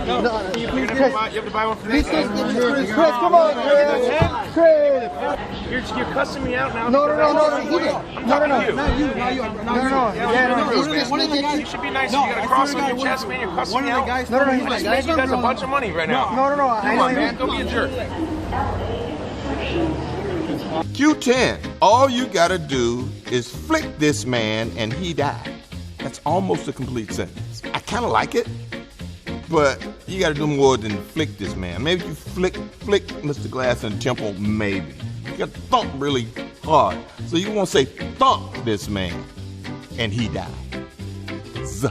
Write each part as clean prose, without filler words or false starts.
No. Can you please get you have to buy one for this. Chris, come on, Chris. You're cussing me out now. No. You should be nice. You got a cross on your chest, man. You're cussing me out. No, I just made you guys a bunch of money right now. No. Come on, man. Don't be a jerk. Q10, all you gotta do is flick this man and he died. That's almost a complete sentence. I kinda like it, but you gotta do more than flick this man. Maybe you flick Mr. Glass in the temple, maybe. You gotta thump really hard. So you won't say thump this man and he died. Z.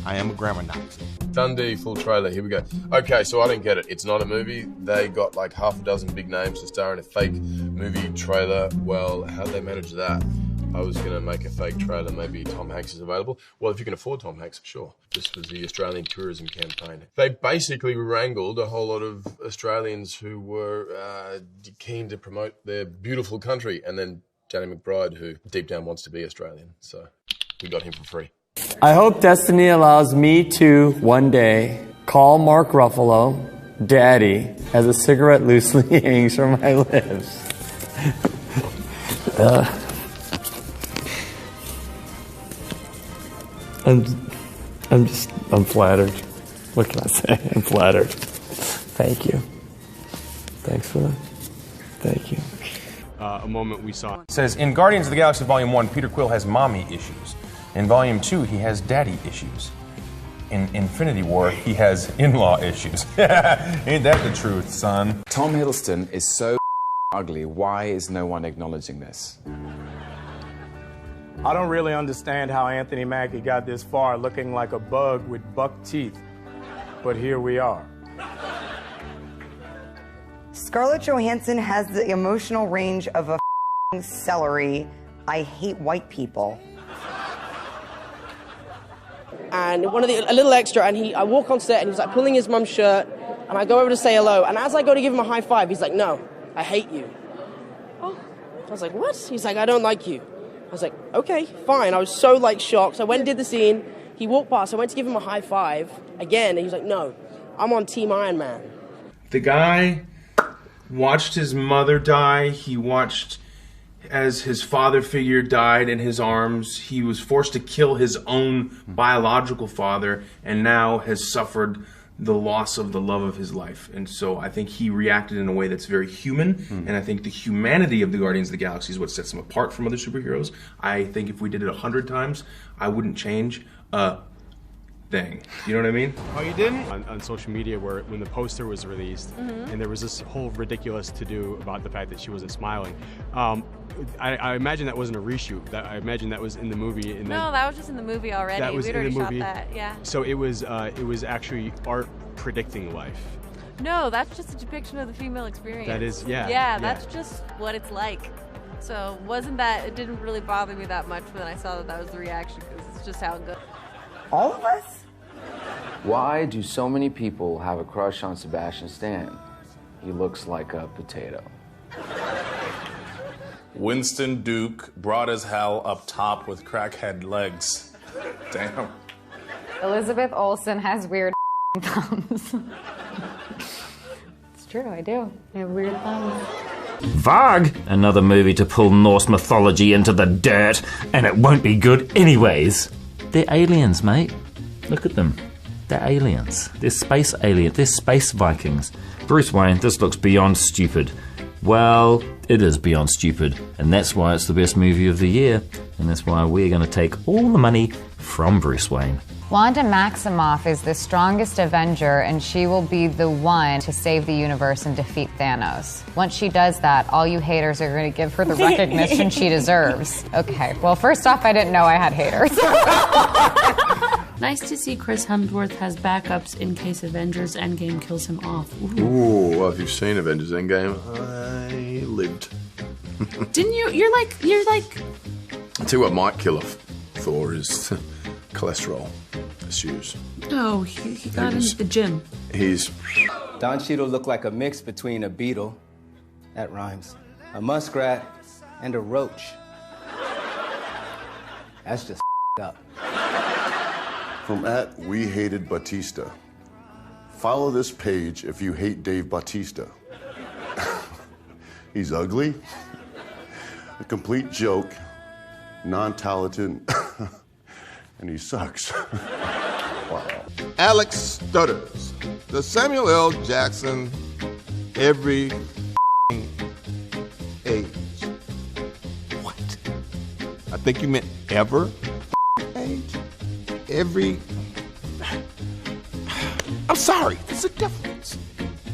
I am a grammar Nazi. Dundee full trailer, here we go. Okay, so I didn't get it. It's not a movie. They got like half a dozen big names to star in a fake movie trailer. Well, how'd they manage that? I was gonna make a fake trailer, maybe Tom Hanks is available. Well, if you can afford Tom Hanks, sure. This was the Australian tourism campaign. They basically wrangled a whole lot of Australians who were keen to promote their beautiful country, and then Danny McBride, who deep down wants to be Australian. So we got him for free. I hope destiny allows me to, one day, call Mark Ruffalo Daddy as a cigarette loosely hangs from my lips. I'm flattered. What can I say? I'm flattered. Thank you. Thanks for that. Thank you. A moment we saw. It says, in Guardians of the Galaxy Volume 1, Peter Quill has mommy issues. In Volume 2, he has daddy issues. In Infinity War, he has in-law issues. Ain't that the truth, son? Tom Hiddleston is so ugly. Why is no one acknowledging this? I don't really understand how Anthony Mackie got this far looking like a bug with buck teeth. But here we are. Scarlett Johansson has the emotional range of a celery. I hate white people. And a little extra, and I walk on set, and he's like pulling his mum's shirt, and I go over to say hello, and as I go to give him a high five, he's like, no, I hate you. Oh. I was like, what? He's like, I don't like you. I was like, okay, fine. I was so shocked. So I went and did the scene, he walked past, I went to give him a high five again, and he was like, no, I'm on Team Iron Man. The guy watched his mother die. He watched as his father figure died in his arms. He was forced to kill his own biological father, and now has suffered the loss of the love of his life. And so I think he reacted in a way that's very human, and I think the humanity of the Guardians of the Galaxy is what sets them apart from other superheroes. I think if we did it 100 times, I wouldn't change a thing. You know what I mean? Oh, you didn't? On social media, when the poster was released, and there was this whole ridiculous to-do about the fact that she wasn't smiling. I imagine that wasn't a reshoot. I imagine that was in the movie. And no, that was just in the movie already. That was We'd in already the movie. shot that, yeah. So it was actually art predicting life. No, that's just a depiction of the female experience. That is, yeah. Yeah, that's just what it's like. So it didn't really bother me that much when I saw that was the reaction, because it's just how it goes. All of us? Why do so many people have a crush on Sebastian Stan? He looks like a potato. Winston Duke, broad as hell, up top with crackhead legs. Damn. Elizabeth Olsen has weird thumbs. It's true, I do. I have weird thumbs. Varg! Another movie to pull Norse mythology into the dirt, and it won't be good anyways. They're aliens, mate. Look at them. They're aliens. They're space aliens. They're space Vikings. Bruce Wayne, this looks beyond stupid. Well, it is beyond stupid, and that's why it's the best movie of the year, and that's why we're going to take all the money from Bruce Wayne. Wanda Maximoff is the strongest Avenger, and she will be the one to save the universe and defeat Thanos. Once she does that, all you haters are going to give her the recognition she deserves. Okay, well, first off, I didn't know I had haters. Nice to see Chris Hemsworth has backups in case Avengers Endgame kills him off. Ooh, well, if you've seen Avengers Endgame, I lived. Didn't you? You're like. I'll tell you what might kill Thor is cholesterol issues. No, he got into the gym. Don Cheadle looked like a mix between a beetle, that rhymes, a muskrat, and a roach. That's just up. From @We Hated Batista. Follow this page if you hate Dave Bautista. He's ugly, a complete joke, non-talented, and he sucks. Wow. Alex stutters. The Samuel L. Jackson every age. What? I think you meant ever age? Every... I'm sorry, there's a difference.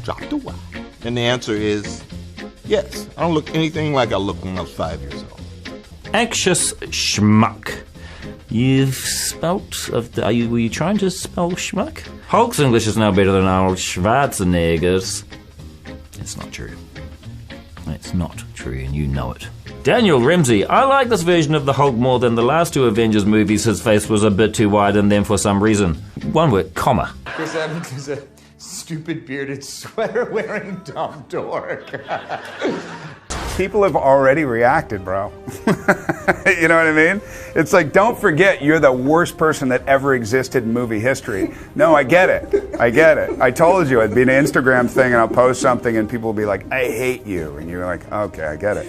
Drop the Y. And the answer is yes. I don't look anything like I looked when I was 5 years old. Anxious schmuck. You've spelt were you trying to spell schmuck? Hulk's English is now better than Arnold Schwarzenegger's. It's not true. It's not true, and you know it. Daniel Ramsey, I like this version of the Hulk more than the last two Avengers movies. His face was a bit too wide in them for some reason. One word, comma. Chris Evans is a stupid bearded sweater wearing dumb dork. People have already reacted, bro. You know what I mean? It's like, don't forget you're the worst person that ever existed in movie history. No, I get it. I get it. I told you it'd be an Instagram thing and I'll post something and people will be like, I hate you. And you're like, okay, I get it.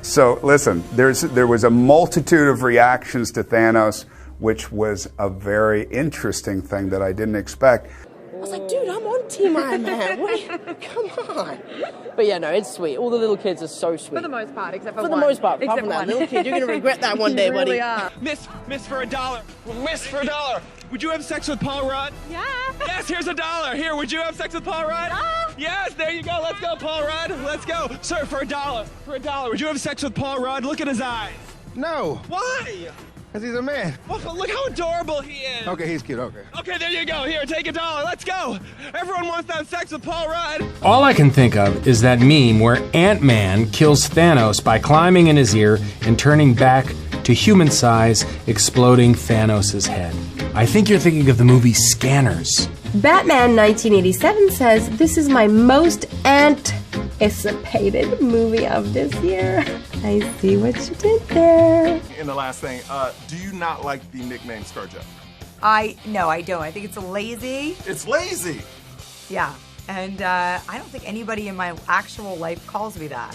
So listen, there was a multitude of reactions to Thanos, which was a very interesting thing that I didn't expect. I was like, dude, I'm on Team Iron Man. Come on. But yeah, no, it's sweet. All the little kids are so sweet. For the most part, except for one. one. For the most part, apart Except from that one. little kid, you're going to regret that one day, You really buddy. are. Miss for $1. Miss for $1. Would you have sex with Paul Rudd? Yeah. Yes, here's $1. Here, would you have sex with Paul Rudd? Yeah. Yes, there you go. Let's go, Paul Rudd. Let's go. Sir, for $1. For $1. Would you have sex with Paul Rudd? Look at his eyes. No, Why? because he's a man. Well, but look how adorable he is. Okay, he's cute, okay. Okay, there you go. Here, take $1. Let's go. Everyone wants to have sex with Paul Rudd. All I can think of is that meme where Ant-Man kills Thanos by climbing in his ear and turning back to human size, exploding Thanos' head. I think you're thinking of the movie Scanners. Batman 1987 says, this is my most anticipated movie of this year. I see what you did there. And the last thing, do you not like the nickname Scarjo? No, I don't. I think it's lazy. It's lazy. Yeah. And I don't think anybody in my actual life calls me that.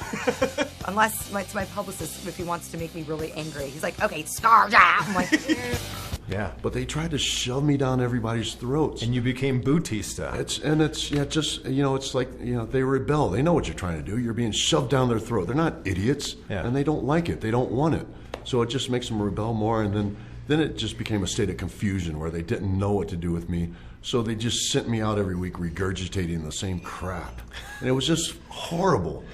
Unless it's my publicist, if he wants to make me really angry. He's like, okay, Scarjo. I'm like, Yeah, but they tried to shove me down everybody's throats. And you became Bautista. It's like, they rebel. They know what you're trying to do. You're being shoved down their throat. They're not idiots, and they don't like it. They don't want it. So it just makes them rebel more, and then it just became a state of confusion where they didn't know what to do with me. So they just sent me out every week regurgitating the same crap. And it was just horrible.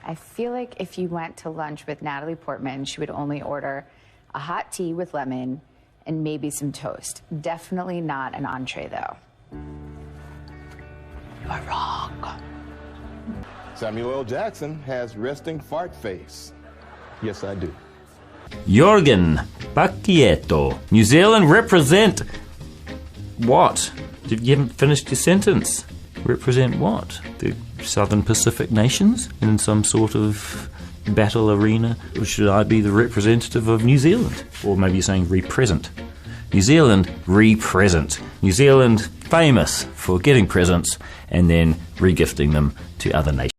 I feel like if you went to lunch with Natalie Portman, she would only order a hot tea with lemon and maybe some toast. Definitely not an entree, though. You're wrong. Samuel L. Jackson has resting fart face. Yes, I do. Jorgen Bacchieto. New Zealand represent what? You haven't finished your sentence. Represent what? The Southern Pacific nations in some sort of battle arena? Or should I be the representative of New Zealand? Or maybe you're saying represent. New Zealand, represent. New Zealand, famous for getting presents and then regifting them to other nations.